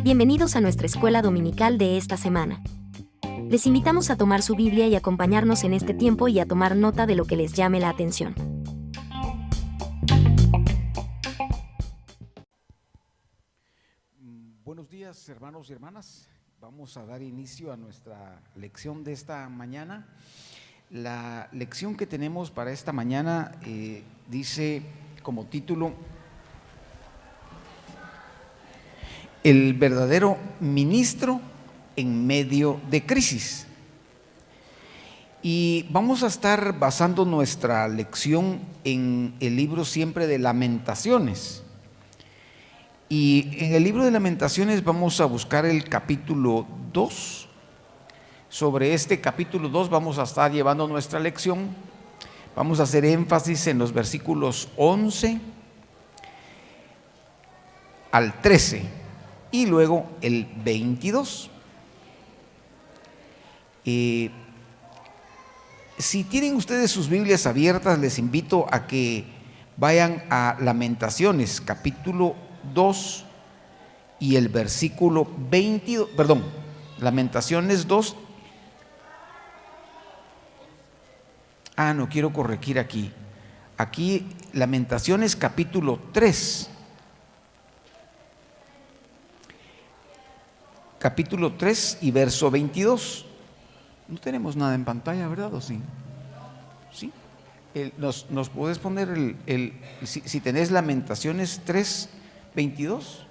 Bienvenidos a nuestra escuela dominical de esta semana. Les invitamos a tomar su Biblia y acompañarnos en este tiempo y a tomar nota de lo que les llame la atención. Buenos días, hermanos y hermanas. Vamos a dar inicio a nuestra lección de esta mañana. La lección que tenemos para esta mañana dice como título: el verdadero ministro en medio de crisis. Y vamos a estar basando nuestra lección en el libro siempre de Lamentaciones. Y en el libro de Lamentaciones vamos a buscar el capítulo 2. Sobre este capítulo 2 vamos a estar llevando nuestra lección. Vamos a hacer énfasis en los versículos 11 al 13 y luego el 22. Si tienen ustedes sus Biblias abiertas, les invito a que vayan a Lamentaciones, capítulo 2 y el versículo 22, Lamentaciones 2. No quiero corregir aquí. Aquí Lamentaciones capítulo 3. Capítulo 3 y verso 22. No tenemos nada en pantalla, ¿verdad? ¿O sí? ¿Sí? ¿Nos puedes poner si tenés Lamentaciones 3, 22?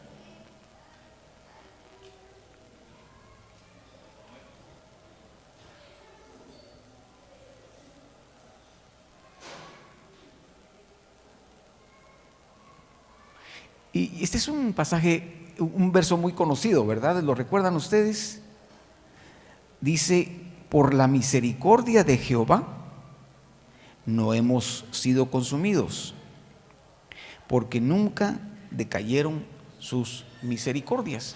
Y este es un pasaje, un verso muy conocido, ¿verdad? ¿Lo recuerdan ustedes? Dice: por la misericordia de Jehová no hemos sido consumidos, porque nunca decayeron sus misericordias.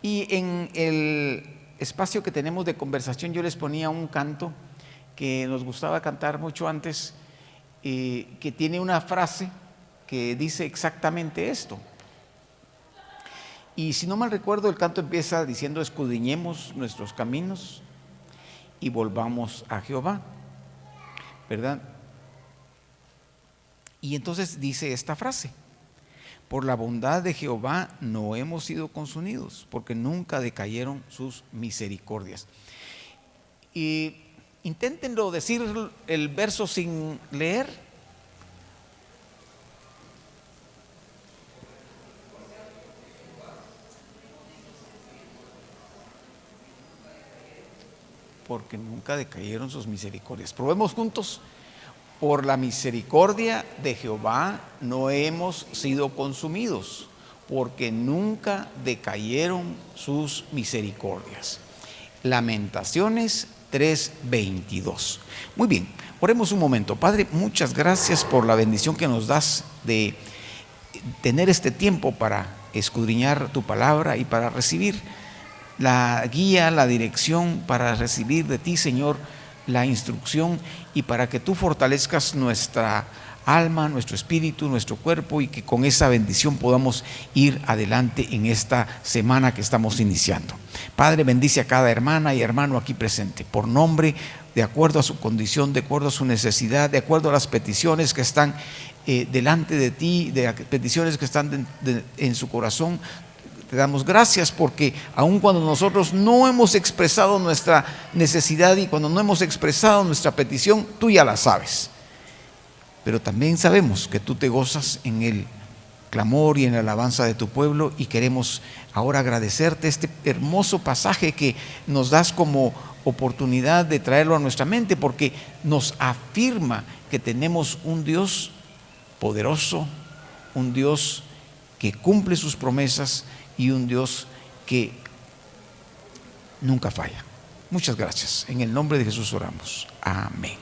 Y en el espacio que tenemos de conversación yo les ponía un canto que nos gustaba cantar mucho antes, que tiene una frase que dice exactamente esto. Y si no mal recuerdo, el canto empieza diciendo: escudriñemos nuestros caminos y volvamos a Jehová, ¿verdad? Y entonces dice esta frase: por la bondad de Jehová no hemos sido consumidos, porque nunca decayeron sus misericordias. Y inténtenlo decir el verso sin leer. Porque nunca decayeron sus misericordias. Probemos juntos: por la misericordia de Jehová no hemos sido consumidos, porque nunca decayeron sus misericordias. Lamentaciones 3:22. Muy bien, oremos un momento. Padre, muchas gracias por la bendición que nos das de tener este tiempo para escudriñar tu palabra y para recibir la guía, la dirección, para recibir de ti, Señor, la instrucción, y para que tú fortalezcas nuestra alma, nuestro espíritu, nuestro cuerpo, y que con esa bendición podamos ir adelante en esta semana que estamos iniciando. Padre, bendice a cada hermana y hermano aquí presente, por nombre, de acuerdo a su condición, de acuerdo a su necesidad, de acuerdo a las peticiones que están delante de ti, de peticiones que están en su corazón. Te damos gracias porque aun cuando nosotros no hemos expresado nuestra necesidad y cuando no hemos expresado nuestra petición, tú ya la sabes. Pero también sabemos que tú te gozas en el clamor y en la alabanza de tu pueblo, y queremos ahora agradecerte este hermoso pasaje que nos das como oportunidad de traerlo a nuestra mente, porque nos afirma que tenemos un Dios poderoso, un Dios que cumple sus promesas y un Dios que nunca falla. Muchas gracias. En el nombre de Jesús oramos. Amén.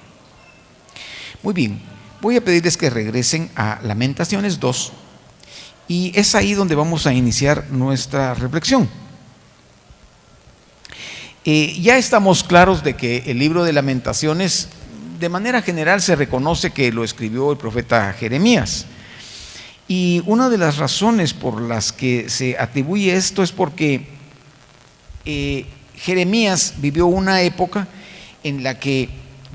Muy bien, voy a pedirles que regresen a Lamentaciones 2 y es ahí donde vamos a iniciar nuestra reflexión. Ya estamos claros de que el libro de Lamentaciones, de manera general, se reconoce que lo escribió el profeta Jeremías. Y una de las razones por las que se atribuye esto es porque Jeremías vivió una época en la que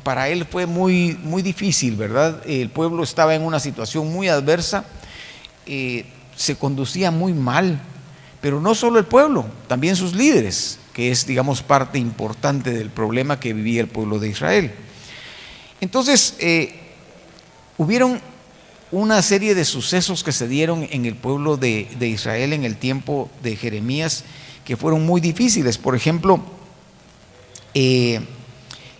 para él fue muy, muy difícil, ¿verdad? El pueblo estaba en una situación muy adversa, se conducía muy mal, pero no solo el pueblo, también sus líderes, que es, digamos, parte importante del problema que vivía el pueblo de Israel. Entonces, hubieron una serie de sucesos que se dieron en el pueblo de Israel en el tiempo de Jeremías que fueron muy difíciles. Por ejemplo,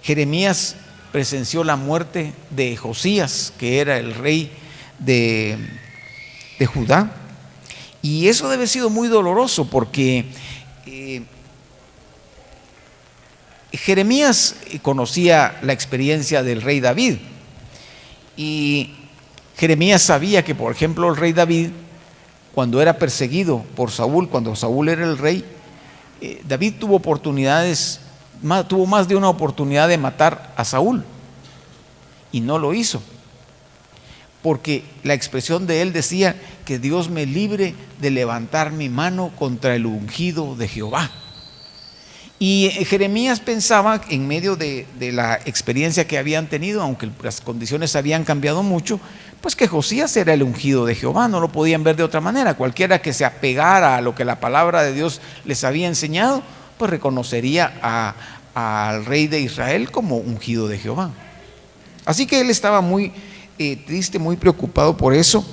Jeremías presenció la muerte de Josías, que era el rey de Judá, y eso debe haber sido muy doloroso porque Jeremías conocía la experiencia del rey David, y Jeremías sabía que, por ejemplo, el rey David, cuando era perseguido por Saúl, cuando Saúl era el rey, David tuvo más de una oportunidad de matar a Saúl y no lo hizo, porque la expresión de él decía: que Dios me libre de levantar mi mano contra el ungido de Jehová. Y Jeremías pensaba, en medio de la experiencia que habían tenido, aunque las condiciones habían cambiado mucho, pues que Josías era el ungido de Jehová, no lo podían ver de otra manera. Cualquiera que se apegara a lo que la palabra de Dios les había enseñado, pues reconocería al rey de Israel como ungido de Jehová. Así que él estaba muy triste, muy preocupado por eso.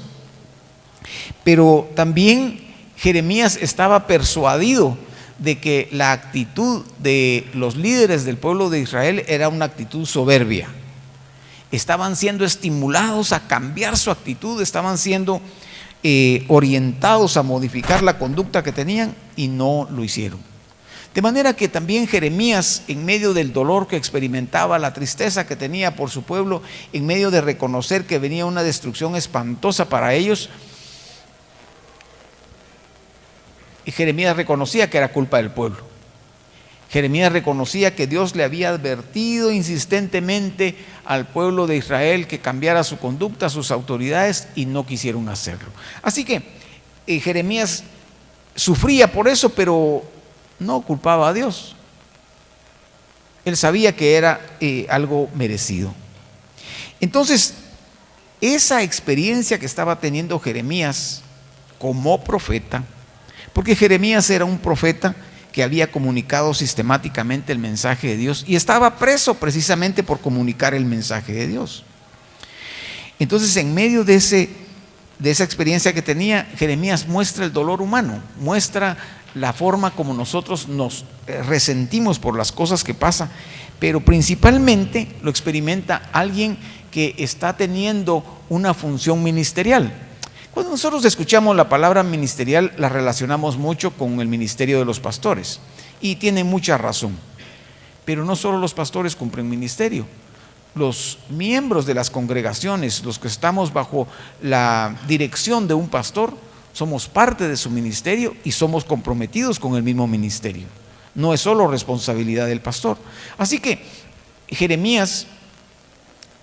Pero también Jeremías estaba persuadido de que la actitud de los líderes del pueblo de Israel era una actitud soberbia. Estaban siendo estimulados a cambiar su actitud, estaban siendo orientados a modificar la conducta que tenían y no lo hicieron. De manera que también Jeremías, en medio del dolor que experimentaba, la tristeza que tenía por su pueblo, en medio de reconocer que venía una destrucción espantosa para ellos, y Jeremías reconocía que era culpa del pueblo. Jeremías reconocía que Dios le había advertido insistentemente al pueblo de Israel que cambiara su conducta, sus autoridades, y no quisieron hacerlo. Así que Jeremías sufría por eso, pero no culpaba a Dios. Él sabía que era algo merecido. Entonces, esa experiencia que estaba teniendo Jeremías como profeta, porque Jeremías era un profeta que había comunicado sistemáticamente el mensaje de Dios y estaba preso precisamente por comunicar el mensaje de Dios. Entonces, en medio de esa experiencia que tenía, Jeremías muestra el dolor humano, muestra la forma como nosotros nos resentimos por las cosas que pasan, pero principalmente lo experimenta alguien que está teniendo una función ministerial. Cuando nosotros escuchamos la palabra ministerial, la relacionamos mucho con el ministerio de los pastores, y tiene mucha razón. Pero no solo los pastores cumplen ministerio. Los miembros de las congregaciones, los que estamos bajo la dirección de un pastor, somos parte de su ministerio y somos comprometidos con el mismo ministerio. No es solo responsabilidad del pastor. Así que Jeremías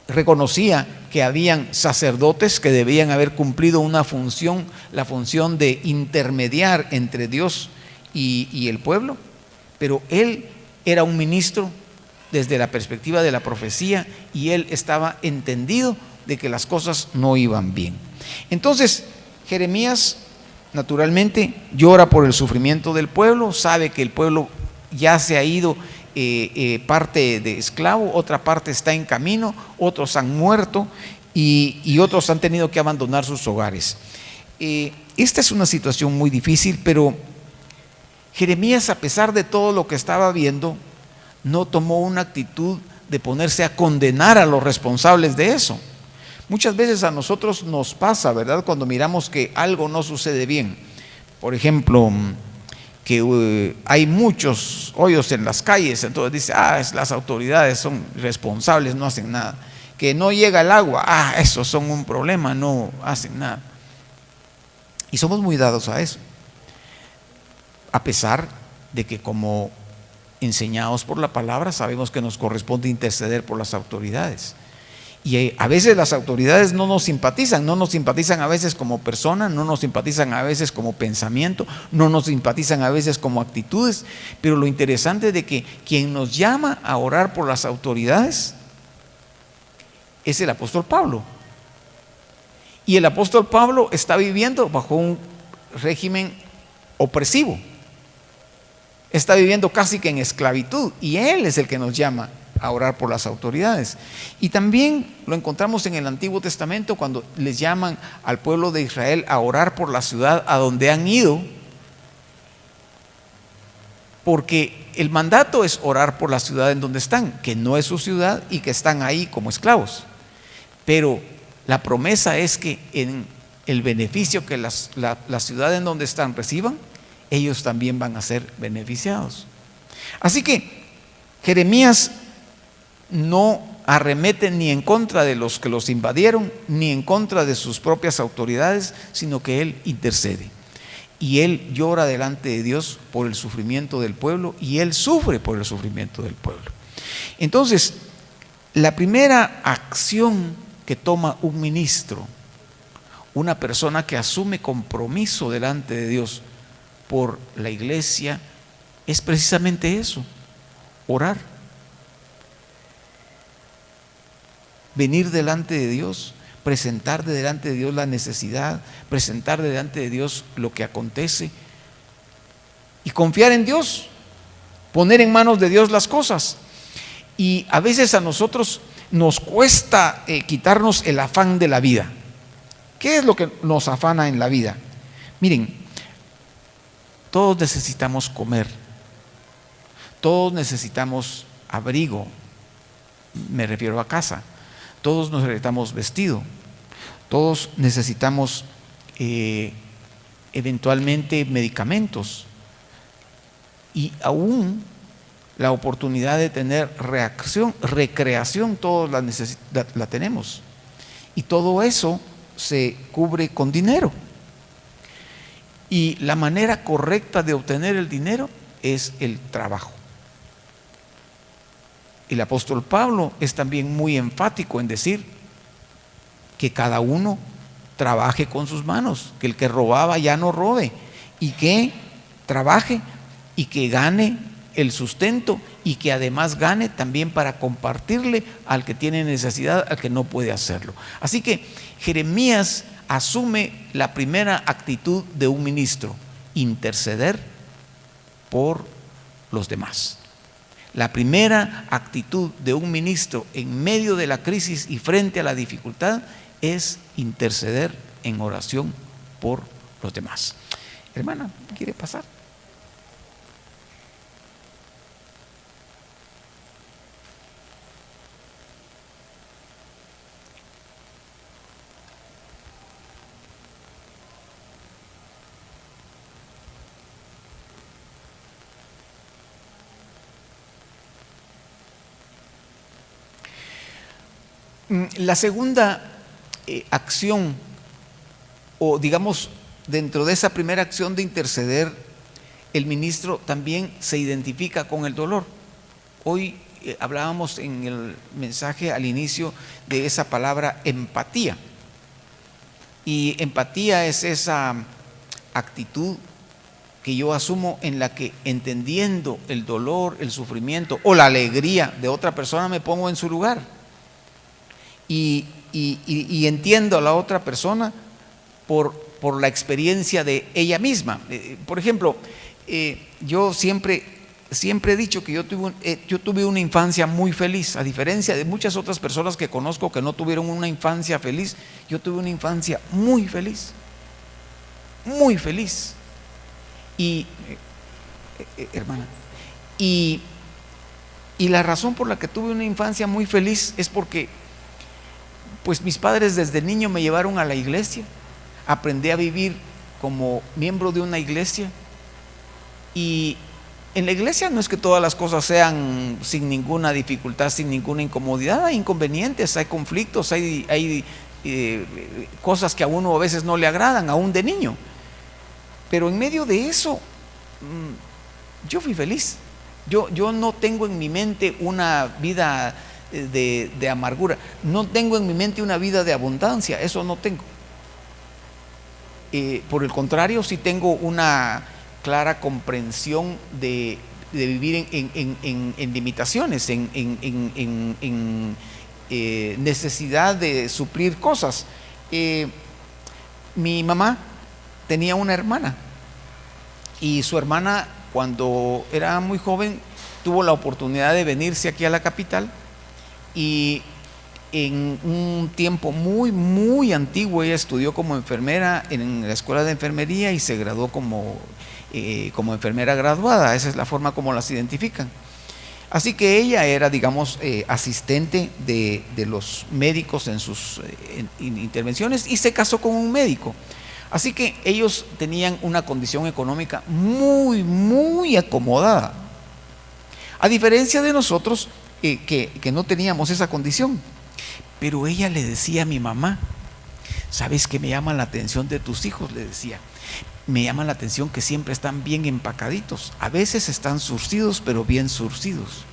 reconocía que habían sacerdotes que debían haber cumplido una función, la función de intermediar entre Dios y el pueblo, pero él era un ministro desde la perspectiva de la profecía y él estaba entendido de que las cosas no iban bien. Entonces, Jeremías naturalmente llora por el sufrimiento del pueblo, sabe que el pueblo ya se ha ido parte de esclavo, otra parte está en camino, otros han muerto y otros han tenido que abandonar sus hogares. Esta es una situación muy difícil, pero Jeremías, a pesar de todo lo que estaba viendo, no tomó una actitud de ponerse a condenar a los responsables de eso. Muchas veces a nosotros nos pasa, ¿verdad?, cuando miramos que algo no sucede bien. Por ejemplo, que hay muchos hoyos en las calles, entonces dice: las autoridades son responsables, no hacen nada. Que no llega el agua, esos son un problema, no hacen nada. Y somos muy dados a eso, a pesar de que, como enseñados por la palabra, sabemos que nos corresponde interceder por las autoridades. Y a veces las autoridades no nos simpatizan a veces como personas, no nos simpatizan a veces como pensamiento, no nos simpatizan a veces como actitudes, pero lo interesante es de que quien nos llama a orar por las autoridades es el apóstol Pablo. Y el apóstol Pablo está viviendo bajo un régimen opresivo, está viviendo casi que en esclavitud, y él es el que nos llama a orar por las autoridades. Y también lo encontramos en el Antiguo Testamento cuando les llaman al pueblo de Israel a orar por la ciudad a donde han ido, porque el mandato es orar por la ciudad en donde están, que no es su ciudad y que están ahí como esclavos, pero la promesa es que en el beneficio que la ciudad en donde están reciban, ellos también van a ser beneficiados. Así que Jeremías no arremete ni en contra de los que los invadieron, ni en contra de sus propias autoridades, sino que él intercede. Y él llora delante de Dios por el sufrimiento del pueblo, y él sufre por el sufrimiento del pueblo. Entonces, la primera acción que toma un ministro, una persona que asume compromiso delante de Dios por la iglesia, es precisamente eso: orar. Venir delante de Dios, presentar delante de Dios la necesidad, presentar delante de Dios lo que acontece y confiar en Dios, poner en manos de Dios las cosas. Y a veces a nosotros nos cuesta quitarnos el afán de la vida. ¿Qué es lo que nos afana en la vida? Miren, todos necesitamos comer, todos necesitamos abrigo, me refiero a casa. Todos necesitamos vestido, todos necesitamos eventualmente medicamentos, y aún la oportunidad de tener recreación, todos la tenemos, y todo eso se cubre con dinero. Y la manera correcta de obtener el dinero es el trabajo. El apóstol Pablo es también muy enfático en decir que cada uno trabaje con sus manos, que el que robaba ya no robe, y que trabaje y que gane el sustento, y que además gane también para compartirle al que tiene necesidad, al que no puede hacerlo. Así que Jeremías asume la primera actitud de un ministro: interceder por los demás. La primera actitud de un ministro en medio de la crisis y frente a la dificultad es interceder en oración por los demás. Hermana, ¿quiere pasar? La segunda acción, o digamos, dentro de esa primera acción de interceder, el ministro también se identifica con el dolor. Hoy hablábamos en el mensaje al inicio de esa palabra empatía. Y empatía es esa actitud que yo asumo en la que, entendiendo el dolor, el sufrimiento o la alegría de otra persona, me pongo en su lugar. Y entiendo a la otra persona por la experiencia de ella misma. Por ejemplo, yo siempre he dicho que yo tuve una infancia muy feliz, a diferencia de muchas otras personas que conozco que no tuvieron una infancia feliz. Yo tuve una infancia muy feliz, muy feliz. Y hermana, y la razón por la que tuve una infancia muy feliz es porque pues mis padres desde niño me llevaron a la iglesia, aprendí a vivir como miembro de una iglesia, y en la iglesia no es que todas las cosas sean sin ninguna dificultad, sin ninguna incomodidad. Hay inconvenientes, hay conflictos, hay cosas que a uno a veces no le agradan, aún de niño, pero en medio de eso yo fui feliz. Yo no tengo en mi mente una vida de amargura. No tengo en mi mente una vida de abundancia, eso no tengo. Por el contrario, sí tengo una clara comprensión de vivir en limitaciones, en necesidad de suplir cosas. Mi mamá tenía una hermana y su hermana, cuando era muy joven, tuvo la oportunidad de venirse aquí a la capital, y en un tiempo muy antiguo ella estudió como enfermera en la escuela de enfermería y se graduó como enfermera graduada. Esa es la forma como las identifican. Así que ella era, digamos, asistente de los médicos en sus intervenciones, y se casó con un médico. Así que ellos tenían una condición económica muy acomodada, a diferencia de nosotros, que no teníamos esa condición. Pero ella le decía a mi mamá: ¿sabes qué me llama la atención de tus hijos? Le decía: me llama la atención que siempre están bien empacaditos, a veces están zurcidos, pero bien zurcidos,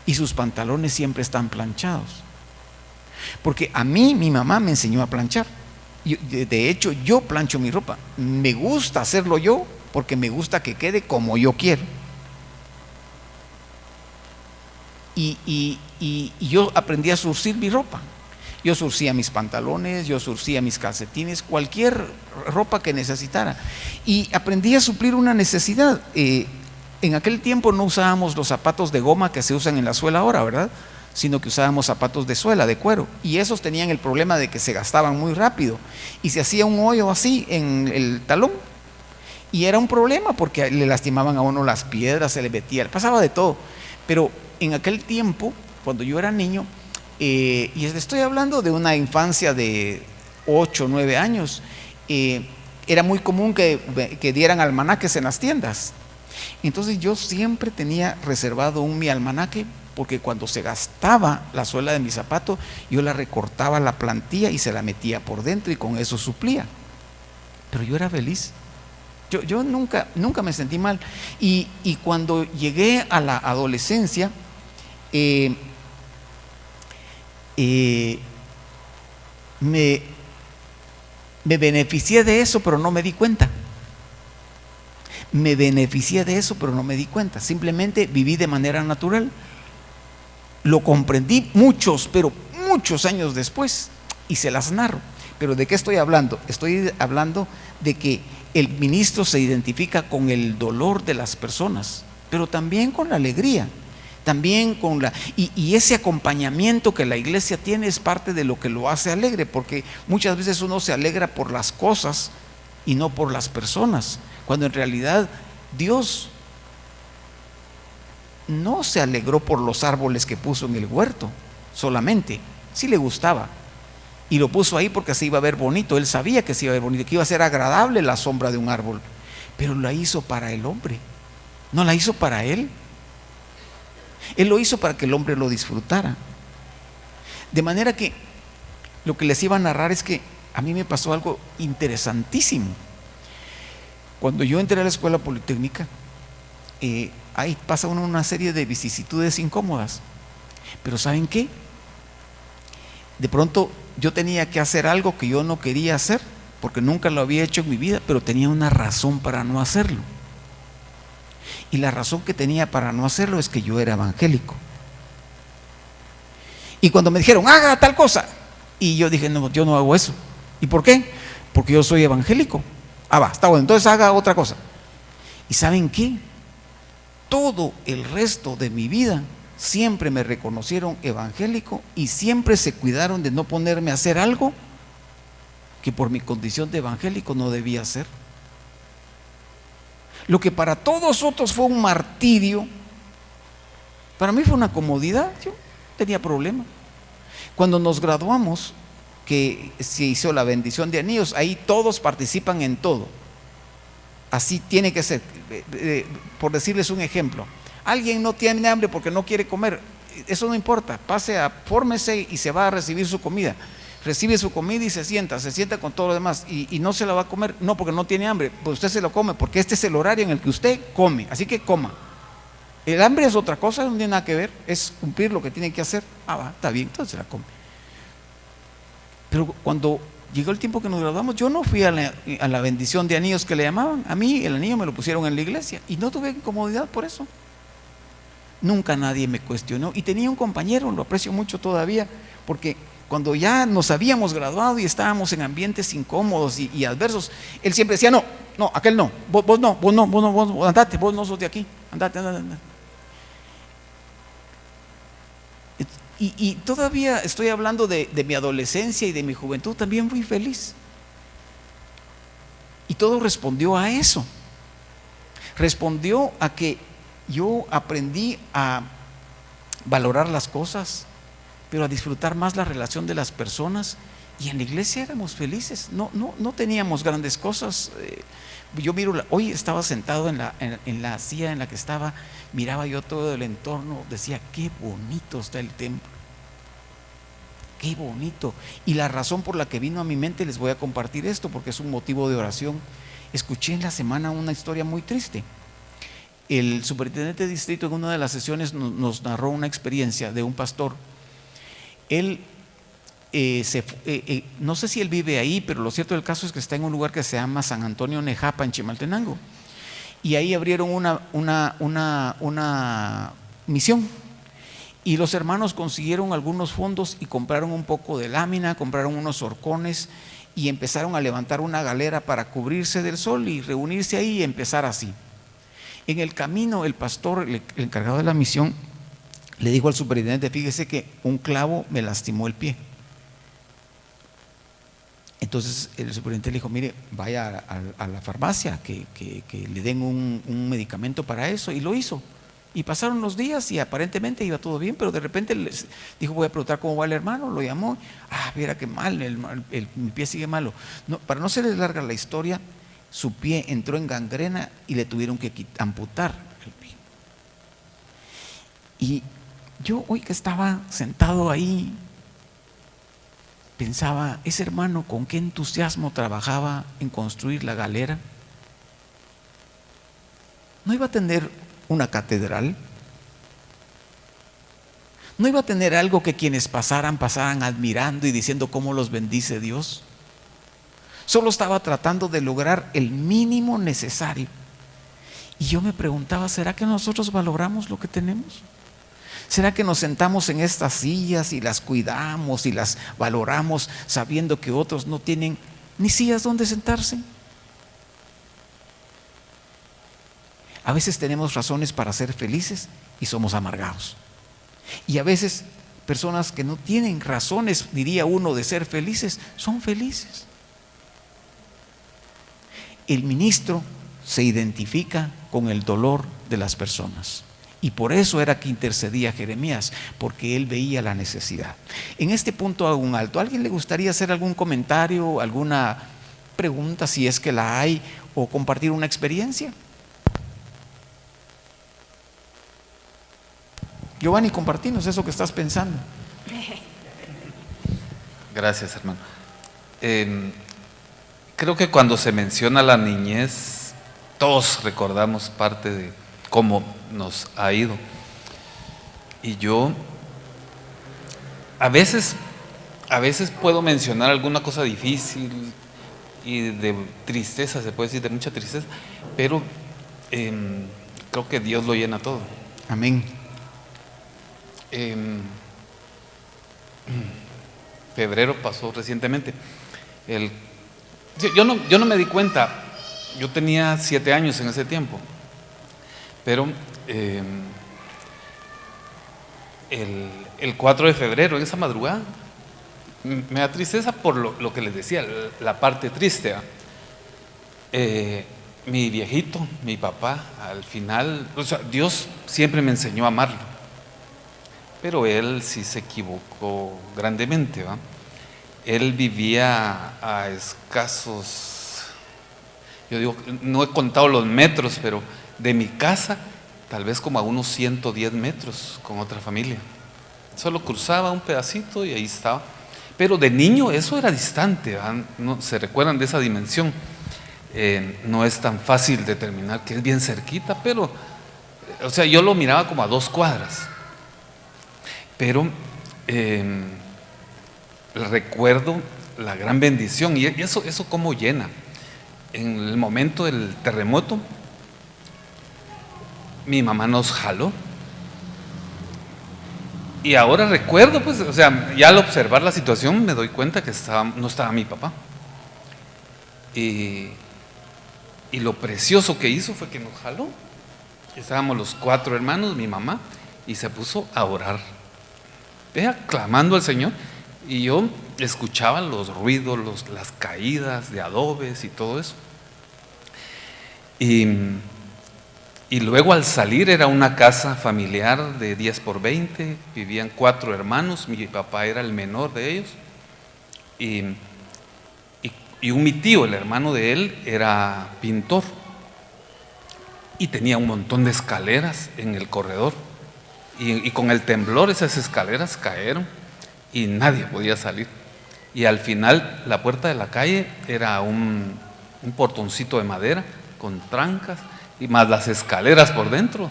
y sus pantalones siempre están planchados. Porque a mí mi mamá me enseñó a planchar. De hecho, yo plancho mi ropa. Me gusta hacerlo yo, porque me gusta que quede como yo quiero. Y yo aprendí a zurcir mi ropa. Yo zurcía mis pantalones, yo zurcía mis calcetines, cualquier ropa que necesitara, y aprendí a suplir una necesidad. En aquel tiempo no usábamos los zapatos de goma que se usan en la suela ahora, ¿verdad? Sino que usábamos zapatos de suela, de cuero, y esos tenían el problema de que se gastaban muy rápido y se hacía un hoyo así en el talón, y era un problema porque le lastimaban a uno las piedras, se le metía, pasaba de todo. Pero en aquel tiempo, cuando yo era niño, y les estoy hablando de una infancia de 8 o 9 años, era muy común que dieran almanaques en las tiendas. Entonces yo siempre tenía reservado mi almanaque, porque cuando se gastaba la suela de mi zapato, yo la recortaba la plantilla y se la metía por dentro, y con eso suplía. Pero yo era feliz. Yo nunca me sentí mal. Y cuando llegué a la adolescencia, me beneficié de eso, pero no me di cuenta. Simplemente viví de manera natural. Lo comprendí muchos años después, y se las narro. Pero ¿de qué estoy hablando? Estoy hablando de que el ministro se identifica con el dolor de las personas, pero también con la alegría, también con y ese acompañamiento que la iglesia tiene es parte de lo que lo hace alegre, porque muchas veces uno se alegra por las cosas y no por las personas, cuando en realidad Dios no se alegró por los árboles que puso en el huerto solamente. Sí le gustaba, y lo puso ahí porque se iba a ver bonito. Él sabía que se iba a ver bonito, que iba a ser agradable la sombra de un árbol, pero la hizo para el hombre, no la hizo para él. Él lo hizo para que el hombre lo disfrutara. De manera que lo que les iba a narrar es que a mí me pasó algo interesantísimo. Cuando yo entré a la escuela politécnica, ahí pasa uno una serie de vicisitudes incómodas. Pero ¿saben qué? De pronto yo tenía que hacer algo que yo no quería hacer, porque nunca lo había hecho en mi vida, pero tenía una razón para no hacerlo. Y la razón que tenía para no hacerlo es que yo era evangélico. Y cuando me dijeron: haga tal cosa, y yo dije: no, yo no hago eso. ¿Y por qué? Porque yo soy evangélico. Va, está bueno, entonces haga otra cosa. ¿Y saben qué? Todo el resto de mi vida siempre me reconocieron evangélico, y siempre se cuidaron de no ponerme a hacer algo que por mi condición de evangélico no debía hacer. Lo que para todos otros fue un martirio, para mí fue una comodidad. Yo tenía problema. Cuando nos graduamos, que se hizo la bendición de anillos, ahí todos participan en todo. Así tiene que ser. Por decirles un ejemplo, alguien no tiene hambre porque no quiere comer, eso no importa, fórmese y se va a recibir su comida. Recibe su comida y se sienta con todo lo demás, y no se la va a comer, no porque no tiene hambre, pues usted se lo come, porque este es el horario en el que usted come, así que coma. El hambre es otra cosa, no tiene nada que ver, es cumplir lo que tiene que hacer. Ah, va, está bien, entonces la come. Pero cuando llegó el tiempo que nos graduamos, yo no fui a la bendición de anillos que le llamaban. A mí el anillo me lo pusieron en la iglesia y no tuve incomodidad por eso. Nunca nadie me cuestionó. Y tenía un compañero, lo aprecio mucho todavía, porque cuando ya nos habíamos graduado y estábamos en ambientes incómodos y adversos, él siempre decía: no, aquel no, vos no, andate, vos no sos de aquí, andate. Y todavía estoy hablando de mi adolescencia y de mi juventud, también fui feliz. Y todo respondió a eso. Respondió a que yo aprendí a valorar las cosas, pero a disfrutar más la relación de las personas. Y en la iglesia éramos felices, no teníamos grandes cosas. Yo miro, hoy estaba sentado en la silla en la que estaba, miraba yo todo el entorno, decía: qué bonito está el templo, qué bonito. Y la razón por la que vino a mi mente, les voy a compartir esto porque es un motivo de oración. Escuché en la semana una historia muy triste. El superintendente de distrito en una de las sesiones nos narró una experiencia de un pastor. Él no sé si él vive ahí, pero lo cierto del caso es que está en un lugar que se llama San Antonio Nejapa, en Chimaltenango, y ahí abrieron una misión, y los hermanos consiguieron algunos fondos y compraron un poco de lámina, compraron unos horcones y empezaron a levantar una galera para cubrirse del sol y reunirse ahí y empezar así. En el camino, el pastor, el encargado de la misión, le dijo al superintendente: fíjese que un clavo me lastimó el pie. Entonces el superintendente le dijo: mire, vaya a la farmacia, que le den un medicamento para eso. Y lo hizo. Y pasaron los días y aparentemente iba todo bien, pero de repente les dijo: voy a preguntar cómo va el hermano. Lo llamó: mira qué mal, mi pie sigue malo. No, para no ser larga la historia, su pie entró en gangrena y le tuvieron que amputar el pie. Y yo hoy que estaba sentado ahí, pensaba: ese hermano con qué entusiasmo trabajaba en construir la galera. No iba a tener una catedral, no iba a tener algo que quienes pasaran admirando y diciendo cómo los bendice Dios. Solo estaba tratando de lograr el mínimo necesario. Y yo me preguntaba: ¿será que nosotros valoramos lo que tenemos? ¿Será que nos sentamos en estas sillas y las cuidamos y las valoramos sabiendo que otros no tienen ni sillas donde sentarse? A veces tenemos razones para ser felices y somos amargados. Y a veces personas que no tienen razones, diría uno, de ser felices, son felices. El ministro se identifica con el dolor de las personas. Y por eso era que intercedía Jeremías, porque él veía la necesidad. En este punto hago un alto. ¿A alguien le gustaría hacer algún comentario, alguna pregunta, si es que la hay, o compartir una experiencia? Giovanni, compartinos eso que estás pensando. Gracias, hermano. Creo que cuando se menciona la niñez, todos recordamos parte de cómo nos ha ido. Y yo a veces puedo mencionar alguna cosa difícil y de tristeza, se puede decir, de mucha tristeza, pero creo que Dios lo llena todo. Amén. Febrero pasó recientemente. Yo no me di cuenta. Yo tenía 7 años en ese tiempo, pero el 4 de febrero, en esa madrugada, me da tristeza por lo que les decía, la parte triste. Mi viejito, mi papá, al final, o sea, Dios siempre me enseñó a amarlo, pero él sí se equivocó grandemente, ¿va? Él vivía a escasos, yo digo, no he contado los metros, pero de mi casa, tal vez como a unos 110 metros con otra familia. Solo cruzaba un pedacito y ahí estaba. Pero de niño eso era distante, ¿va? No, ¿se recuerdan de esa dimensión? No es tan fácil determinar que es bien cerquita, pero o sea, yo lo miraba como a 2 cuadras, pero recuerdo la gran bendición, y eso cómo llena. En el momento del terremoto, mi mamá nos jaló. Y ahora recuerdo, pues, o sea, ya al observar la situación me doy cuenta que no estaba mi papá. Y lo precioso que hizo fue que nos jaló. Estábamos los 4 hermanos, mi mamá, y se puso a orar, clamando al Señor. Y yo escuchaba los ruidos, las caídas de adobes y todo eso. Y luego al salir era una casa familiar de 10 por 20, vivían 4 hermanos, mi papá era el menor de ellos. Y mi tío, el hermano de él, era pintor. Y tenía un montón de escaleras en el corredor. Y con el temblor esas escaleras cayeron y nadie podía salir. Y al final la puerta de la calle era un portoncito de madera con trancas y más las escaleras por dentro,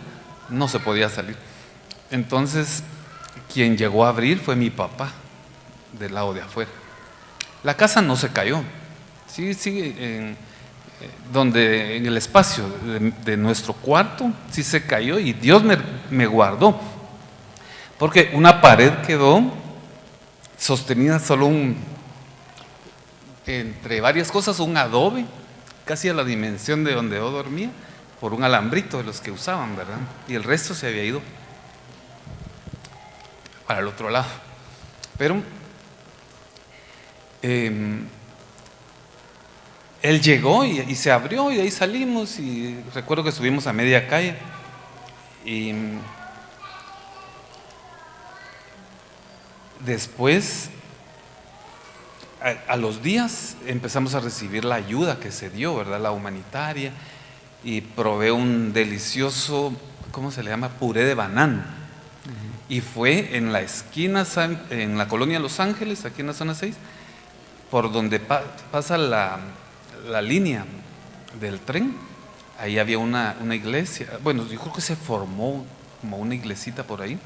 no se podía salir. Entonces quien llegó a abrir fue mi papá, del lado de afuera. La casa no se cayó, sí, en el espacio de nuestro cuarto sí se cayó, y Dios me guardó, porque una pared quedó sostenida solo entre varias cosas, un adobe, casi a la dimensión de donde yo dormía, por un alambrito de los que usaban, ¿verdad? Y el resto se había ido para el otro lado. Pero él llegó y se abrió, y de ahí salimos, y recuerdo que estuvimos a media calle, y después a los días empezamos a recibir la ayuda que se dio, ¿verdad? La humanitaria, y probé un delicioso, ¿cómo se le llama? Puré de banano. Y fue en la esquina, en la colonia Los Ángeles, aquí en la zona 6, por donde pasa la línea del tren. Ahí había una iglesia, bueno, yo creo que se formó como una iglesita por ahí,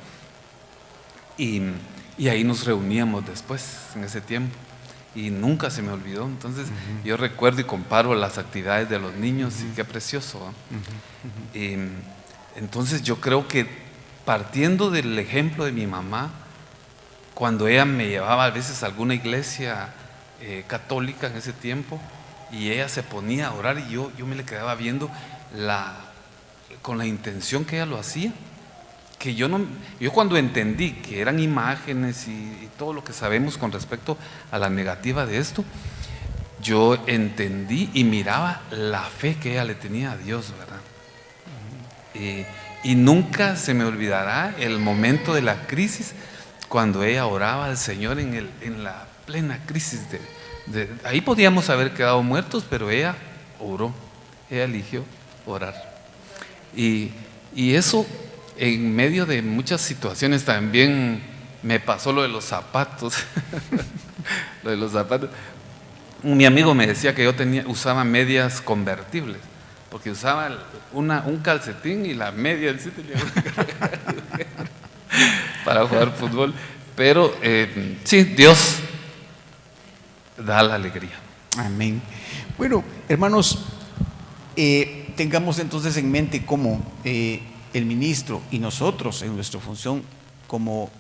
y ahí nos reuníamos después, en ese tiempo, y nunca se me olvidó. Entonces yo recuerdo y comparo las actividades de los niños, y qué precioso, ¿eh? Entonces yo creo que partiendo del ejemplo de mi mamá, cuando ella me llevaba a veces a alguna iglesia católica en ese tiempo, y ella se ponía a orar, y yo me le quedaba viendo con la intención que ella lo hacía, que yo cuando entendí que eran imágenes y todo lo que sabemos con respecto a la negativa de esto, yo entendí y miraba la fe que ella le tenía a Dios, ¿verdad? Y nunca se me olvidará el momento de la crisis, cuando ella oraba al Señor en la plena crisis ahí podíamos haber quedado muertos, pero ella oró, ella eligió orar. Y eso, en medio de muchas situaciones, también me pasó lo de los zapatos. Lo de los zapatos. Mi amigo me decía que yo usaba medias convertibles, porque usaba un calcetín y la media del sitio para jugar fútbol. Pero sí, Dios da la alegría. Amén. Bueno, hermanos, tengamos entonces en mente cómo el ministro y nosotros en nuestra función como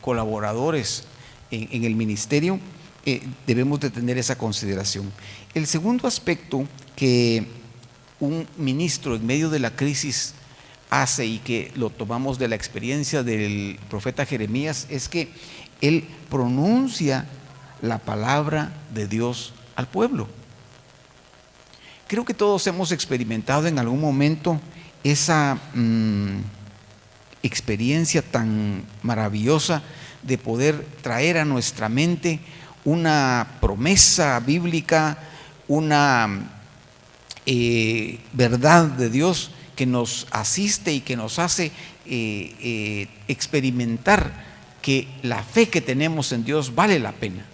colaboradores en el ministerio debemos de tener esa consideración. El segundo aspecto que un ministro en medio de la crisis hace, y que lo tomamos de la experiencia del profeta Jeremías, es que él pronuncia la palabra de Dios al pueblo. Creo que todos hemos experimentado en algún momento esa experiencia tan maravillosa de poder traer a nuestra mente una promesa bíblica, una verdad de Dios que nos asiste y que nos hace experimentar que la fe que tenemos en Dios vale la pena.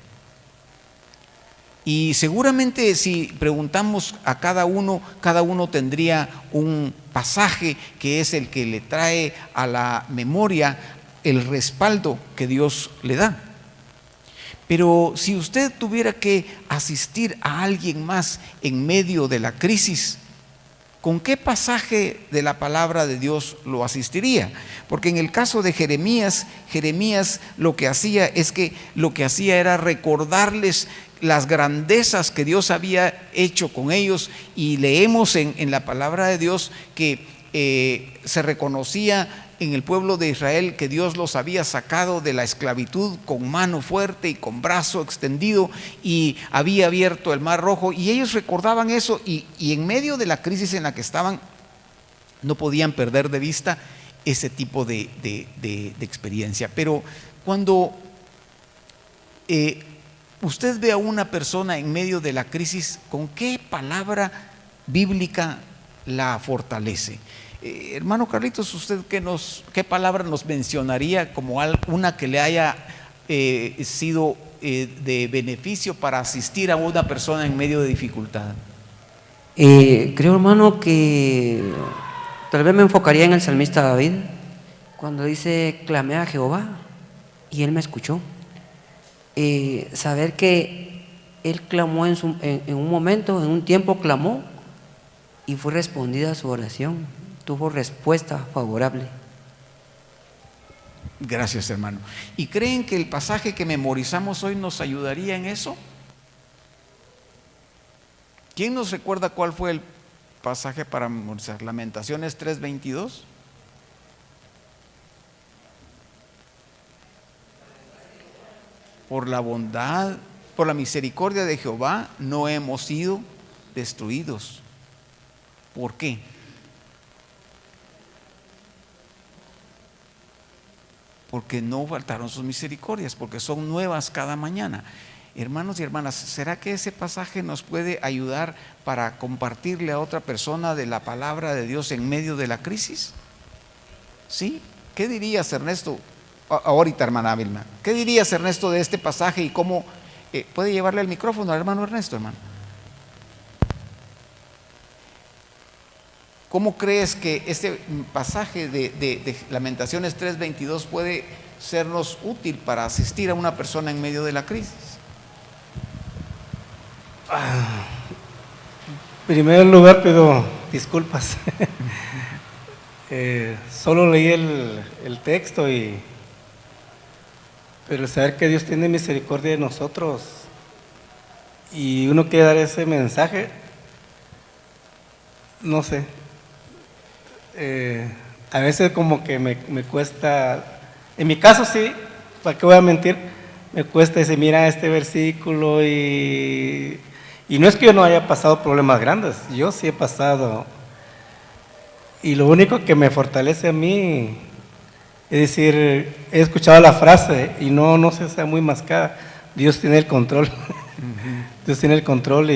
Y seguramente si preguntamos a cada uno tendría un pasaje que es el que le trae a la memoria el respaldo que Dios le da. Pero si usted tuviera que asistir a alguien más en medio de la crisis, ¿con qué pasaje de la palabra de Dios lo asistiría? Porque en el caso de Jeremías lo que hacía era recordarles las grandezas que Dios había hecho con ellos, y leemos en la palabra de Dios que se reconocía en el pueblo de Israel que Dios los había sacado de la esclavitud con mano fuerte y con brazo extendido, y había abierto el mar rojo, y ellos recordaban eso, y en medio de la crisis en la que estaban no podían perder de vista ese tipo de experiencia. Pero cuando usted ve a una persona en medio de la crisis, ¿con qué palabra bíblica la fortalece? Hermano Carlitos, ¿usted qué palabra nos mencionaría como una que le haya sido de beneficio para asistir a una persona en medio de dificultad? Creo, hermano, que tal vez me enfocaría en el salmista David, cuando dice: clamé a Jehová y Él me escuchó. Saber que Él clamó en un momento, en un tiempo clamó, y fue respondida su oración, tuvo respuesta favorable. Gracias, hermano. ¿Y creen que el pasaje que memorizamos hoy nos ayudaría en eso? ¿Quién nos recuerda cuál fue el pasaje para memorizar? Lamentaciones 3:22. Por la bondad, por la misericordia de Jehová no hemos sido destruidos. ¿Por qué? Porque no faltaron sus misericordias, porque son nuevas cada mañana. Hermanos y hermanas, ¿será que ese pasaje nos puede ayudar para compartirle a otra persona de la palabra de Dios en medio de la crisis? ¿Sí? ¿Qué dirías, Ernesto? Ahorita, hermana Vilma, ¿qué dirías, Ernesto, de este pasaje y cómo puede llevarle el micrófono al hermano Ernesto, hermano? ¿Cómo crees que este pasaje de Lamentaciones 3:22 puede sernos útil para asistir a una persona en medio de la crisis? En primer lugar pido disculpas. Solo leí el texto, pero saber que Dios tiene misericordia de nosotros y uno quiere dar ese mensaje, no sé. A veces como que me cuesta, en mi caso sí, ¿para qué voy a mentir? Me cuesta decir, mira este versículo, y no es que yo no haya pasado problemas grandes, yo sí he pasado, y lo único que me fortalece a mí es decir, he escuchado la frase y no se sea muy mascada: Dios tiene el control. Dios tiene el control,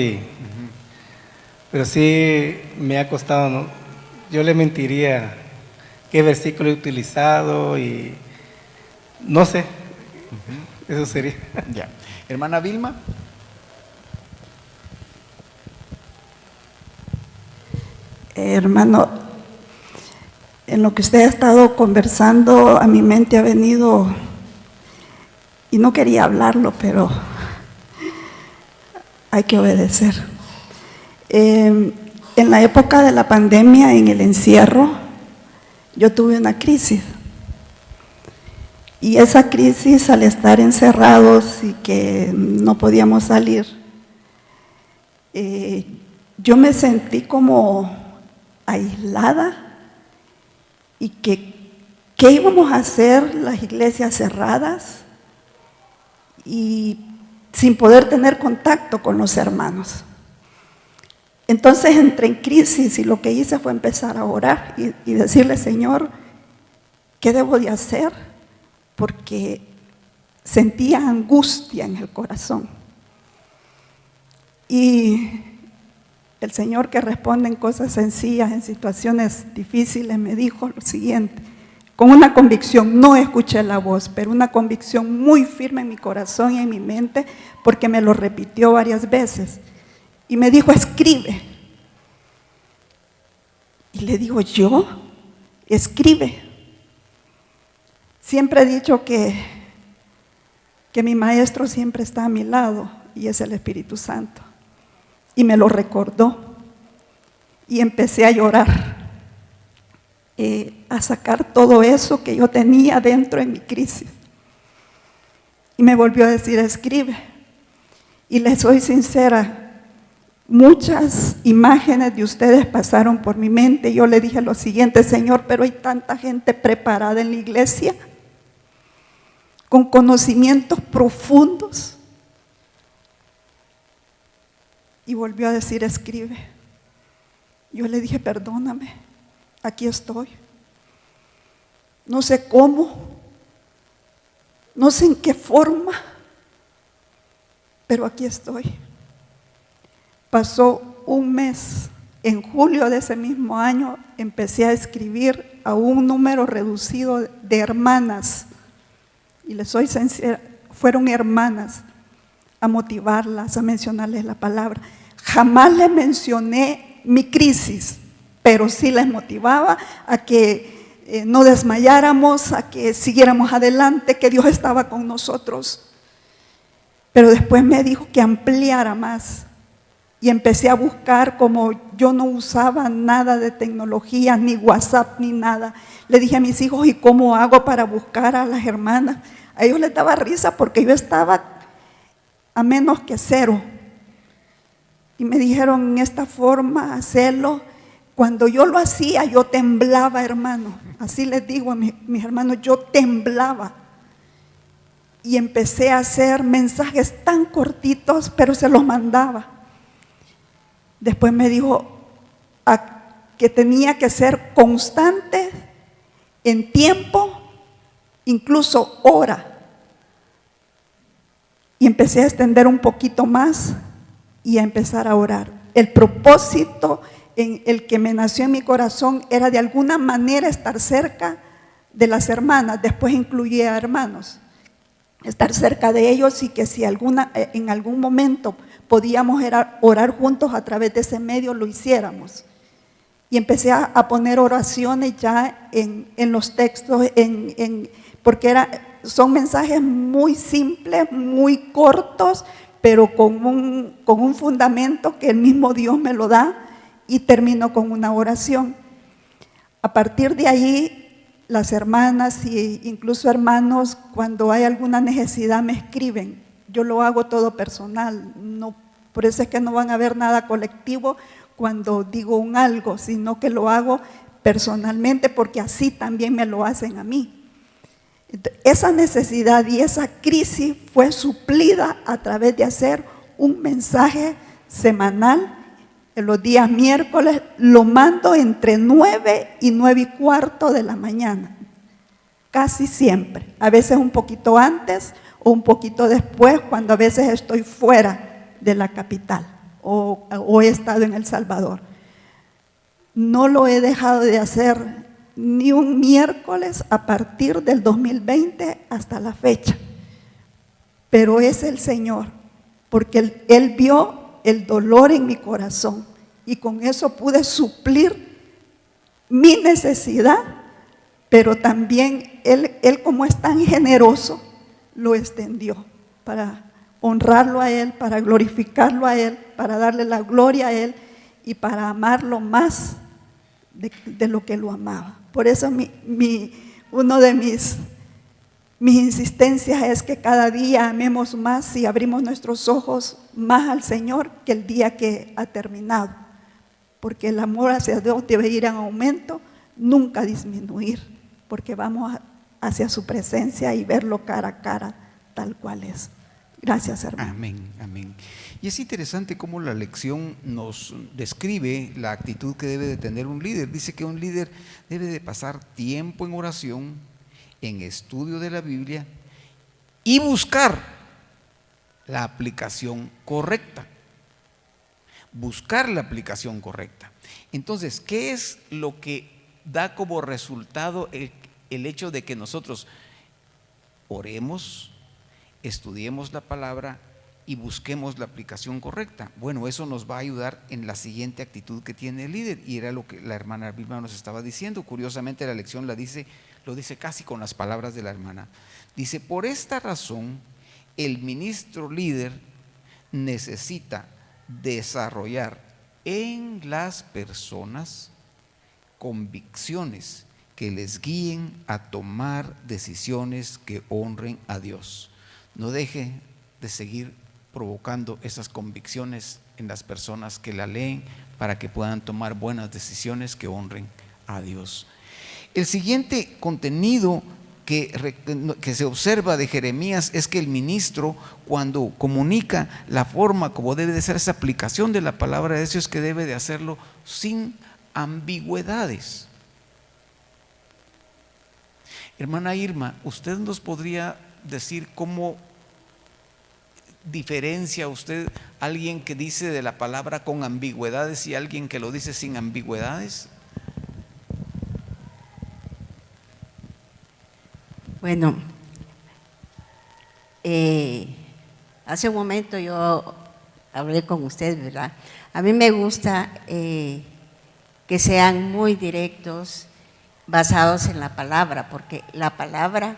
pero sí me ha costado, ¿no? Yo le mentiría qué versículo he utilizado y no sé. Eso sería. Ya. Hermana Vilma. Hermano, en lo que usted ha estado conversando, a mi mente ha venido, y no quería hablarlo, pero hay que obedecer. En la época de la pandemia, en el encierro, yo tuve una crisis. Y esa crisis, al estar encerrados y que no podíamos salir, yo me sentí como aislada, y que ¿qué íbamos a hacer las iglesias cerradas y sin poder tener contacto con los hermanos? Entonces entré en crisis y lo que hice fue empezar a orar y decirle: Señor, ¿qué debo de hacer? Porque sentía angustia en el corazón. Y el Señor, que responde en cosas sencillas, en situaciones difíciles, me dijo lo siguiente: con una convicción, no escuché la voz, pero una convicción muy firme en mi corazón y en mi mente, porque me lo repitió varias veces. Y me dijo, escribe. Y le digo, ¿yo? Escribe. Siempre he dicho que mi maestro siempre está a mi lado, y es el Espíritu Santo. Y me lo recordó. Y empecé a llorar, a sacar todo eso que yo tenía dentro en mi crisis. Y me volvió a decir, escribe. Y les soy sincera, muchas imágenes de ustedes pasaron por mi mente. Yo le dije lo siguiente, Señor, pero hay tanta gente preparada en la iglesia, con conocimientos profundos. Y volvió a decir, escribe. Yo le dije, perdóname, aquí estoy. No sé cómo, no sé en qué forma, pero aquí estoy. Pasó un mes. En julio de ese mismo año empecé a escribir a un número reducido de hermanas. Y les soy sincera, fueron hermanas, a motivarlas, a mencionarles la palabra. Jamás les mencioné mi crisis, pero sí les motivaba a que no desmayáramos, a que siguiéramos adelante, que Dios estaba con nosotros. Pero después me dijo que ampliara más. Y empecé a buscar, como yo no usaba nada de tecnología, ni WhatsApp, ni nada. Le dije a mis hijos, ¿y cómo hago para buscar a las hermanas? A ellos les daba risa porque yo estaba a menos que cero. Y me dijeron, en esta forma, hacerlo. Cuando yo lo hacía, yo temblaba, hermano. Así les digo a mis hermanos, yo temblaba. Y empecé a hacer mensajes tan cortitos, pero se los mandaba. Después me dijo que tenía que ser constante en tiempo, incluso hora. Y empecé a extender un poquito más y a empezar a orar. El propósito en el que me nació en mi corazón era de alguna manera estar cerca de las hermanas. Después incluí a hermanos. Estar cerca de ellos, y que si en algún momento podíamos orar juntos a través de ese medio, lo hiciéramos. Y empecé a poner oraciones ya en los textos, porque son mensajes muy simples, muy cortos, pero con un fundamento que el mismo Dios me lo da, y termino con una oración. A partir de ahí, las hermanas e incluso hermanos, cuando hay alguna necesidad, me escriben. Yo lo hago todo personal, por eso es que no van a ver nada colectivo cuando digo un algo, sino que lo hago personalmente, porque así también me lo hacen a mí. Esa necesidad y esa crisis fue suplida a través de hacer un mensaje semanal. En los días miércoles lo mando entre 9 y 9:15 de la mañana, casi siempre. A veces un poquito antes o un poquito después, cuando a veces estoy fuera de la capital o he estado en El Salvador. No lo he dejado de hacer ni un miércoles a partir del 2020 hasta la fecha. Pero es el Señor, porque Él vio el dolor en mi corazón, y con eso pude suplir mi necesidad, pero también Él como es tan generoso, lo extendió para honrarlo a Él, para glorificarlo a Él, para darle la gloria a Él y para amarlo más de lo que lo amaba. Por eso uno de mis insistencias es que cada día amemos más y abrimos nuestros ojos más al Señor que el día que ha terminado. Porque el amor hacia Dios debe ir en aumento, nunca disminuir, porque vamos hacia su presencia y verlo cara a cara tal cual es. Gracias, hermano. Amén, amén. Y es interesante cómo la lección nos describe la actitud que debe de tener un líder. Dice que un líder debe de pasar tiempo en oración, en estudio de la Biblia y buscar la aplicación correcta. Buscar la aplicación correcta. Entonces, ¿qué es lo que da como resultado el hecho de que nosotros oremos, estudiemos la palabra y busquemos la aplicación correcta. Bueno, eso nos va a ayudar en la siguiente actitud que tiene el líder, y era lo que la hermana Vilma nos estaba diciendo. Curiosamente la lección lo dice casi con las palabras de la hermana. Dice: por esta razón el ministro líder necesita desarrollar en las personas convicciones que les guíen a tomar decisiones que honren a Dios. No deje de seguir provocando esas convicciones en las personas que la leen para que puedan tomar buenas decisiones que honren a Dios. El siguiente contenido que se observa de Jeremías es que el ministro, cuando comunica la forma como debe de ser esa aplicación de la palabra de Dios, es que debe de hacerlo sin ambigüedades. Hermana Irma, ¿usted nos podría decir cómo diferencia usted a alguien que dice de la palabra con ambigüedades y alguien que lo dice sin ambigüedades? Bueno, hace un momento yo hablé con usted, ¿verdad? A mí me gusta que sean muy directos, basados en la palabra, porque la palabra,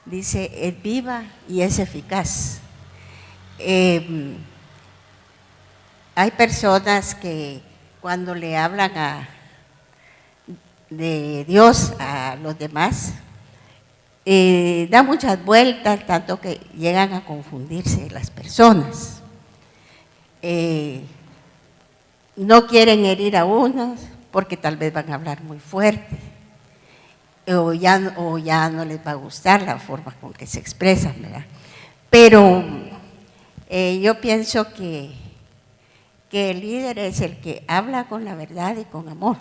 dice, es viva y es eficaz. Hay personas que cuando le hablan de Dios a los demás, da muchas vueltas, tanto que llegan a confundirse las personas. No quieren herir a unos porque tal vez van a hablar muy fuerte, o ya no les va a gustar la forma con que se expresan, ¿verdad? Pero yo pienso que el líder es el que habla con la verdad y con amor,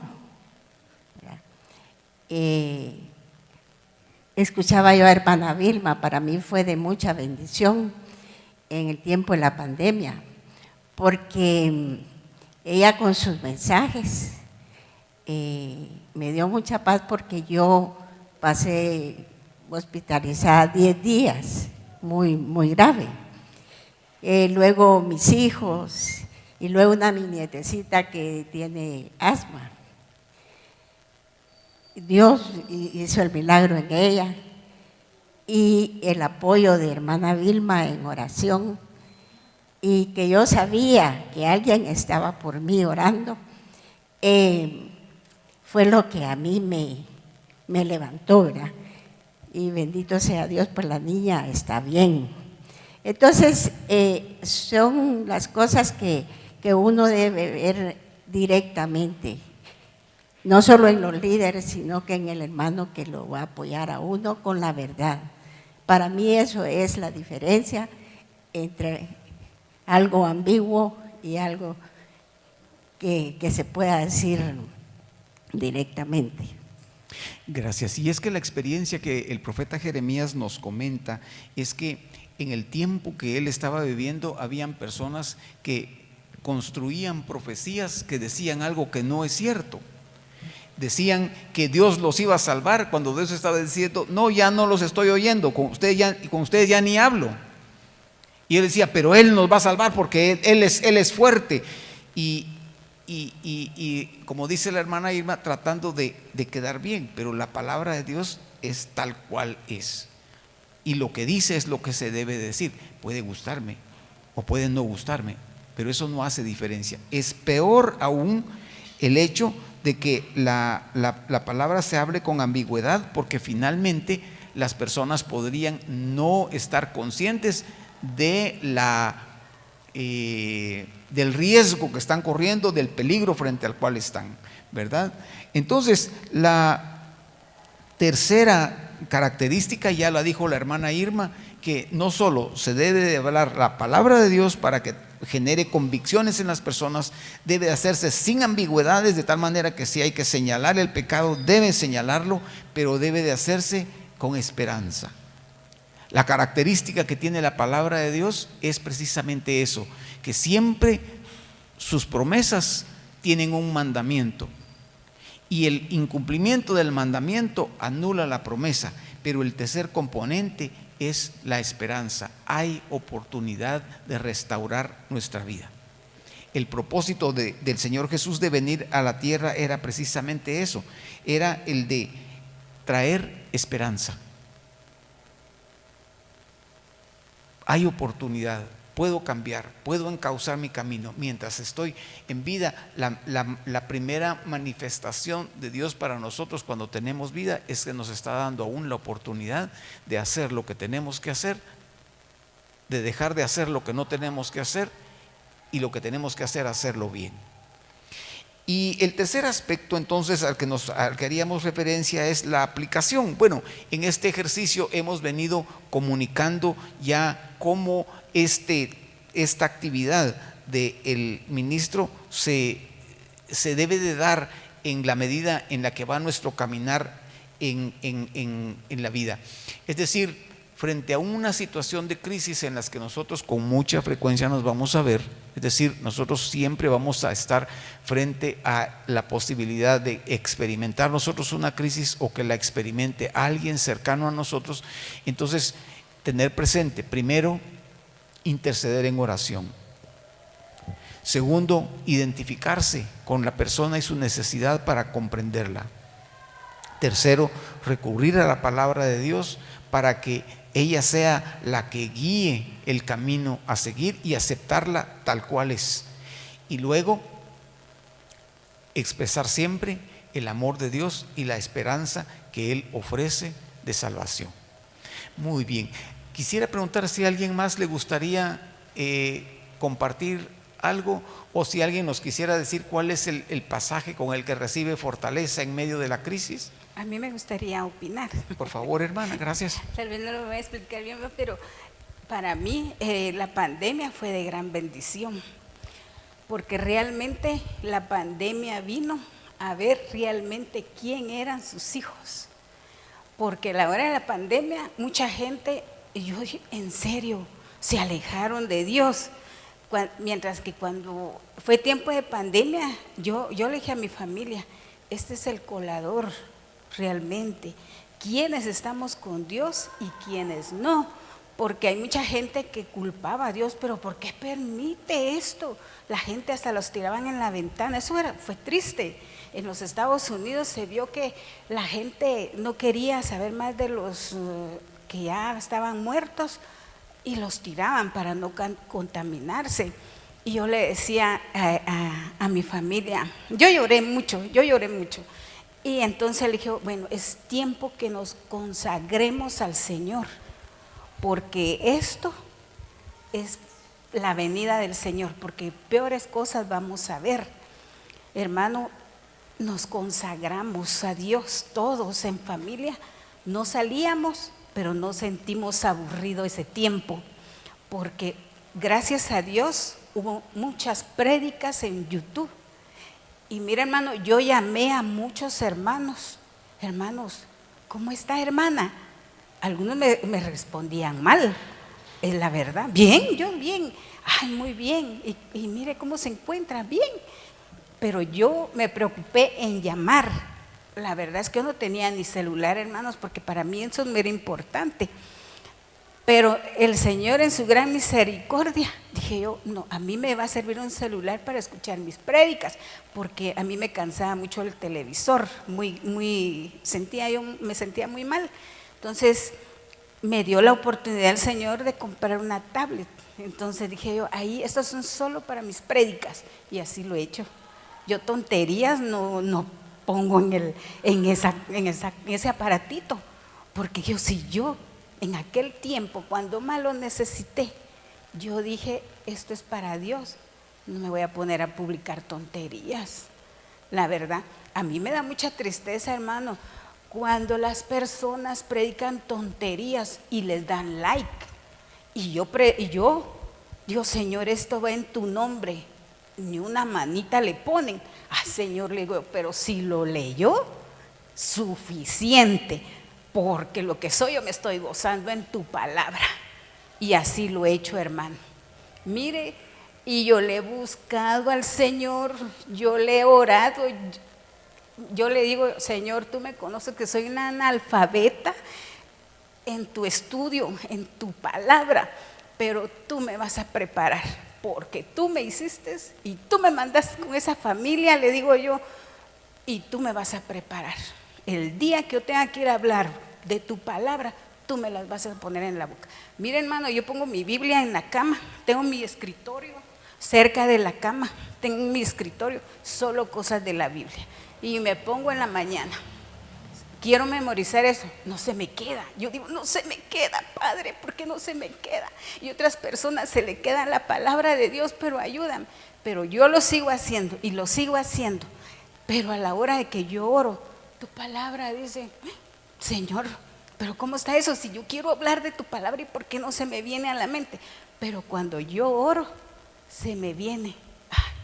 ¿verdad? Escuchaba yo a hermana Vilma, para mí fue de mucha bendición en el tiempo de la pandemia, porque ella con sus mensajes me dio mucha paz, porque yo pasé hospitalizada 10 días, muy, muy grave. Luego mis hijos y luego una mi nietecita que tiene asma. Dios hizo el milagro en ella, y el apoyo de hermana Vilma en oración, y que yo sabía que alguien estaba por mí orando, fue lo que a mí me levantó, ¿verdad? Y bendito sea Dios, pues la niña está bien. Entonces, son las cosas que uno debe ver directamente, no solo en los líderes, sino que en el hermano que lo va a apoyar a uno con la verdad. Para mí eso es la diferencia entre algo ambiguo y algo que se pueda decir directamente. Gracias. Y es que la experiencia que el profeta Jeremías nos comenta es que en el tiempo que él estaba viviendo habían personas que construían profecías que decían algo que no es cierto. Decían que Dios los iba a salvar cuando Dios estaba diciendo: no, ya no los estoy oyendo, con ustedes ya ni hablo. Y él decía: pero Él nos va a salvar porque Él es fuerte. Y como dice la hermana Irma, tratando de quedar bien, pero la palabra de Dios es tal cual es. Y lo que dice es lo que se debe decir. Puede gustarme o puede no gustarme, pero eso no hace diferencia. Es peor aún el hecho de que la palabra se hable con ambigüedad, porque finalmente las personas podrían no estar conscientes de del riesgo que están corriendo, del peligro frente al cual están, ¿verdad? Entonces, la tercera característica ya la dijo la hermana Irma, que no solo se debe de hablar la palabra de Dios para que genere convicciones en las personas, debe hacerse sin ambigüedades, de tal manera que si hay que señalar el pecado, debe señalarlo, pero debe de hacerse con esperanza. La característica que tiene la palabra de Dios es precisamente eso, que siempre sus promesas tienen un mandamiento, Y el incumplimiento del mandamiento anula la promesa, pero el tercer componente es la esperanza. Hay oportunidad de restaurar nuestra vida. El propósito del Señor Jesús de venir a la tierra era precisamente eso, era el de traer esperanza. Hay oportunidad, puedo cambiar, puedo encauzar mi camino mientras estoy en vida. La primera manifestación de Dios para nosotros cuando tenemos vida es que nos está dando aún la oportunidad de hacer lo que tenemos que hacer, de dejar de hacer lo que no tenemos que hacer, y lo que tenemos que hacer, hacerlo bien. Y el tercer aspecto entonces al que haríamos referencia es la aplicación. Bueno, en este ejercicio hemos venido comunicando ya cómo esta actividad del ministro se debe de dar en la medida en la que va nuestro caminar en la vida. Es decir, frente a una situación de crisis en las que nosotros con mucha frecuencia nos vamos a ver, es decir, nosotros siempre vamos a estar frente a la posibilidad de experimentar nosotros una crisis o que la experimente alguien cercano a nosotros. Entonces, tener presente, primero, interceder en oración. Segundo, identificarse con la persona y su necesidad para comprenderla. Tercero, recurrir a la palabra de Dios para que ella sea la que guíe el camino a seguir y aceptarla tal cual es. Y luego, expresar siempre el amor de Dios y la esperanza que Él ofrece de salvación. Muy bien. Quisiera preguntar si a alguien más le gustaría compartir algo, o si alguien nos quisiera decir cuál es el pasaje con el que recibe fortaleza en medio de la crisis. A mí me gustaría opinar. Por favor, hermana, gracias. Tal vez no lo voy a explicar bien, pero para mí la pandemia fue de gran bendición, porque realmente la pandemia vino a ver realmente quién eran sus hijos. Porque a la hora de la pandemia, mucha gente, yo en serio, se alejaron de Dios. Mientras que cuando fue tiempo de pandemia, yo le dije a mi familia, este es el colador realmente, quiénes estamos con Dios y quiénes no, porque hay mucha gente que culpaba a Dios, pero ¿por qué permite esto? La gente hasta los tiraban en la ventana, fue triste. En los Estados Unidos se vio que la gente no quería saber más de los que ya estaban muertos y los tiraban para no contaminarse. Y yo le decía a mi familia, yo lloré mucho. Y entonces le dije, bueno, es tiempo que nos consagremos al Señor, porque esto es la venida del Señor, porque peores cosas vamos a ver. Hermano, nos consagramos a Dios todos en familia, no salíamos, pero no sentimos aburrido ese tiempo, porque gracias a Dios hubo muchas prédicas en YouTube. Y mira, hermano, yo llamé a muchos hermanos, ¿cómo está, hermana? Algunos me respondían mal, es la verdad. Bien, yo bien, ay, muy bien, y mire cómo se encuentra, bien. Pero yo me preocupé en llamar. La verdad es que yo no tenía ni celular, hermanos, porque para mí eso era importante. Pero el Señor en su gran misericordia, dije yo, no, a mí me va a servir un celular para escuchar mis prédicas, porque a mí me cansaba mucho el televisor, me sentía muy mal. Entonces me dio la oportunidad el Señor de comprar una tablet. Entonces dije yo, ahí, estos son solo para mis prédicas, y así lo he hecho. Yo tonterías no pongo en ese aparatito, porque yo en aquel tiempo, cuando más lo necesité, yo dije, esto es para Dios, no me voy a poner a publicar tonterías. La verdad, a mí me da mucha tristeza, hermano, cuando las personas predican tonterías y les dan like, y yo digo, Señor, esto va en tu nombre, ni una manita le ponen. Ay, Señor, le digo, pero si lo leyó, suficiente, porque lo que soy yo me estoy gozando en tu palabra. Y así lo he hecho, hermano. Mire, y yo le he buscado al Señor, yo le he orado, yo le digo, Señor, tú me conoces que soy una analfabeta en tu estudio, en tu palabra, pero tú me vas a preparar, porque tú me hiciste y tú me mandaste con esa familia, le digo yo, y tú me vas a preparar. El día que yo tenga que ir a hablar de tu palabra, tú me las vas a poner en la boca. Mira, hermano, yo pongo mi Biblia en la cama, tengo mi escritorio cerca de la cama, tengo mi escritorio, solo cosas de la Biblia, y me pongo en la mañana. Quiero memorizar eso, no se me queda. Yo digo, no se me queda, Padre, ¿por qué no se me queda? Y otras personas se le queda la palabra de Dios, pero ayúdame. Pero yo lo sigo haciendo y lo sigo haciendo. Pero a la hora de que yo oro, tu palabra dice, Señor, pero ¿cómo está eso? Si yo quiero hablar de tu palabra, ¿y por qué no se me viene a la mente? Pero cuando yo oro, se me viene.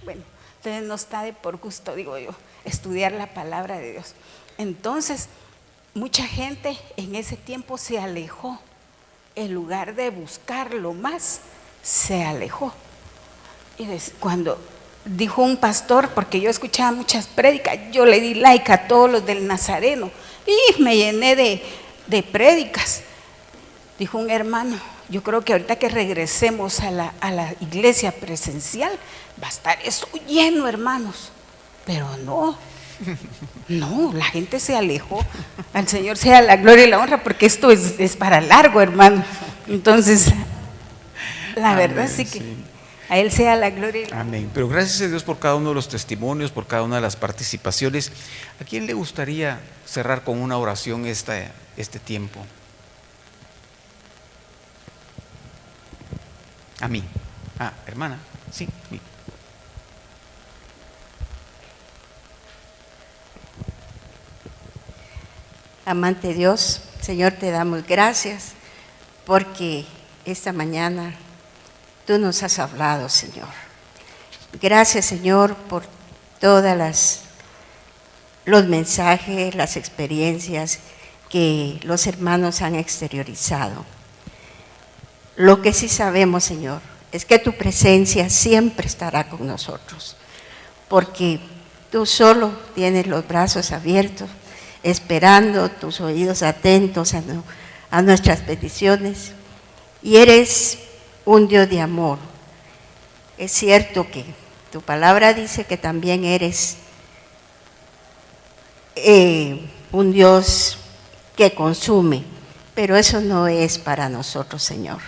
Bueno, entonces no está de por gusto, digo yo, estudiar la palabra de Dios. Entonces, mucha gente en ese tiempo se alejó. En lugar de buscarlo más, se alejó. Y cuando dijo un pastor, porque yo escuchaba muchas prédicas, yo le di like a todos los del Nazareno y me llené de prédicas. Dijo un hermano, yo creo que ahorita que regresemos a la iglesia presencial, va a estar eso lleno, hermanos. Pero no, la gente se alejó. Al Señor sea la gloria y la honra, porque esto es para largo, hermano. Entonces, la verdad sí que a Él sea la gloria y la honra. Amén. Pero gracias a Dios por cada uno de los testimonios, por cada una de las participaciones. ¿A quién le gustaría cerrar con una oración este tiempo? A mí. Hermana, sí. Amante Dios, Señor, te damos gracias porque esta mañana tú nos has hablado, Señor. Gracias, Señor, por todas los mensajes, las experiencias que los hermanos han exteriorizado. Lo que sí sabemos, Señor, es que tu presencia siempre estará con nosotros, porque tú solo tienes los brazos abiertos, esperando, tus oídos atentos a nuestras peticiones, y eres un Dios de amor. Es cierto que tu palabra dice que también eres un Dios que consume, pero eso no es para nosotros, Señor.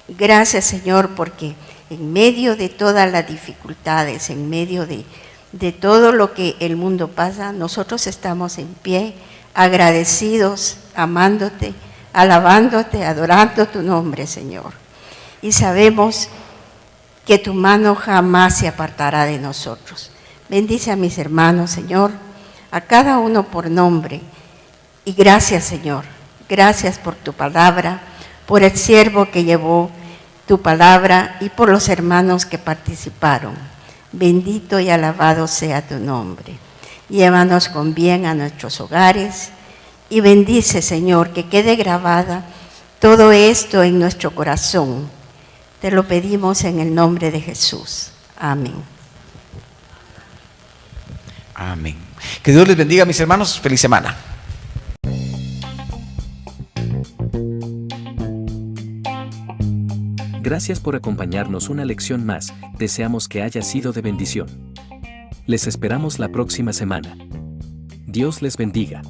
Gracias, Señor, porque en medio de todas las dificultades, en medio de todo lo que el mundo pasa, nosotros estamos en pie, agradecidos, amándote, alabándote, adorando tu nombre, Señor. Y sabemos que tu mano jamás se apartará de nosotros. Bendice a mis hermanos, Señor, a cada uno por nombre. Y gracias, Señor, gracias por tu palabra, por el siervo que llevó tu palabra y por los hermanos que participaron. Bendito y alabado sea tu nombre. Llévanos con bien a nuestros hogares y bendice, Señor, que quede grabada todo esto en nuestro corazón. Te lo pedimos en el nombre de Jesús. Amén. Amén. Que Dios les bendiga, mis hermanos. Feliz semana. Gracias por acompañarnos una lección más, deseamos que haya sido de bendición. Les esperamos la próxima semana. Dios les bendiga.